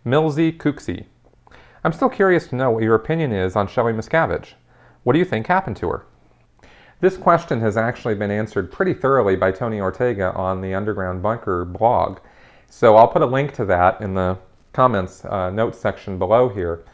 Millsy Cooksey. I'm still curious to know what your opinion is on Shelly Miscavige. What do you think happened to her? This question has actually been answered pretty thoroughly by Tony Ortega on the Underground Bunker blog. So I'll put a link to that in the comments notes section below here.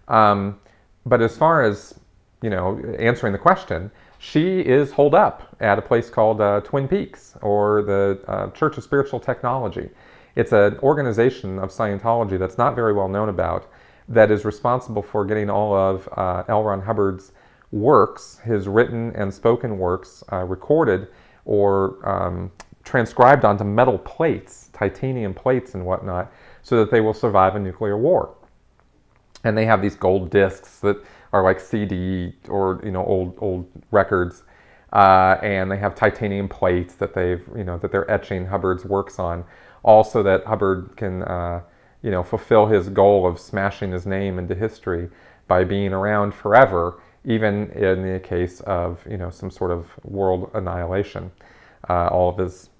But as far as, answering the question, she is holed up at a place called Twin Peaks, or the Church of Spiritual Technology. It's an organization of Scientology that's not very well known about, that is responsible for getting all of L. Ron Hubbard's works, his written and spoken works, recorded or transcribed onto metal plates, titanium plates and whatnot, so that they will survive a nuclear war. And they have these gold discs that are like CD or old records, and they have titanium plates that that they're etching Hubbard's works on, also that Hubbard can fulfill his goal of smashing his name into history by being around forever, even in the case of some sort of world annihilation. All of his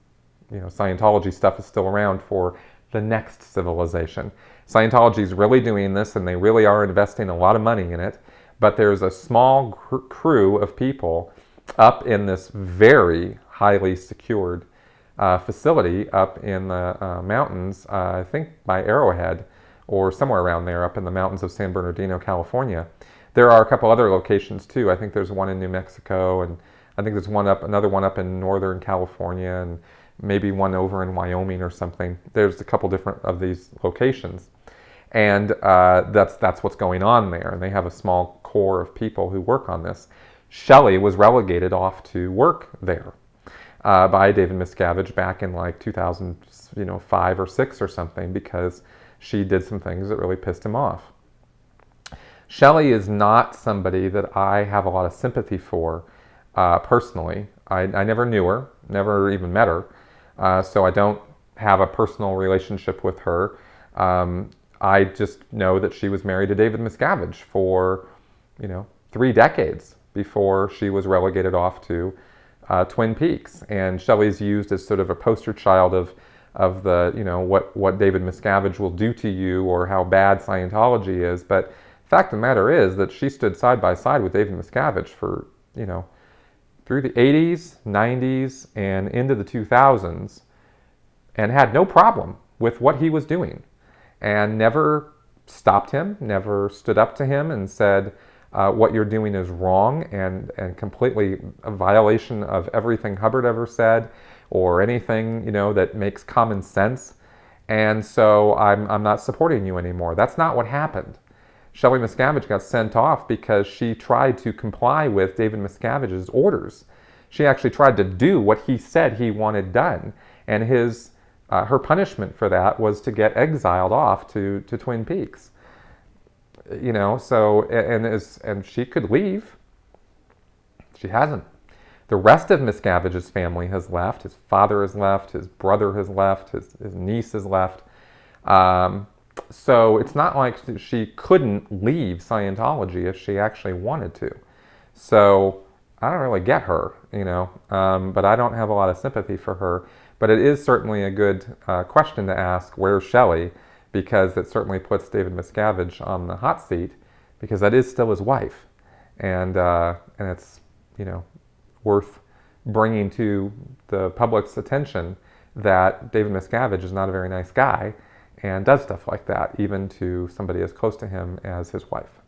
Scientology stuff is still around for the next civilization. Scientology is really doing this, and they really are investing a lot of money in it, but there's a small crew of people up in this very highly secured facility up in the mountains, I think by Arrowhead or somewhere around there, up in the mountains of San Bernardino, California. There are a couple other locations too. I think there's one in New Mexico, and I think there's another one up in Northern California, and maybe one over in Wyoming or something. There's a couple different of these locations, and that's what's going on there. And they have a small core of people who work on this. Shelly was relegated off to work there by David Miscavige back in like 2005 or 6 or something, because she did some things that really pissed him off. Shelly is not somebody that I have a lot of sympathy for personally. I never knew her, never even met her, so I don't have a personal relationship with her. I just know that she was married to David Miscavige for 3 decades before she was relegated off to Twin Peaks, and Shelly's used as sort of a poster child of the what David Miscavige will do to you, or how bad Scientology is. But the fact of the matter is that she stood side by side with David Miscavige for through the 80s, 90s, and into the 2000s, and had no problem with what he was doing, and never stopped him, never stood up to him and said, what you're doing is wrong and completely a violation of everything Hubbard ever said, or anything that makes common sense. And so I'm not supporting you anymore. That's not what happened. Shelly Miscavige got sent off because she tried to comply with David Miscavige's orders. She actually tried to do what he said he wanted done, and her punishment for that was to get exiled off to Twin Peaks. So and she could leave. She hasn't. The rest of Miscavige's family has left. His father has left. His brother has left. His niece has left. So it's not like she couldn't leave Scientology if she actually wanted to. So I don't really get her, but I don't have a lot of sympathy for her. But it is certainly a good question to ask, where's Shelly? Because it certainly puts David Miscavige on the hot seat, because that is still his wife. And it's, worth bringing to the public's attention that David Miscavige is not a very nice guy and does stuff like that, even to somebody as close to him as his wife.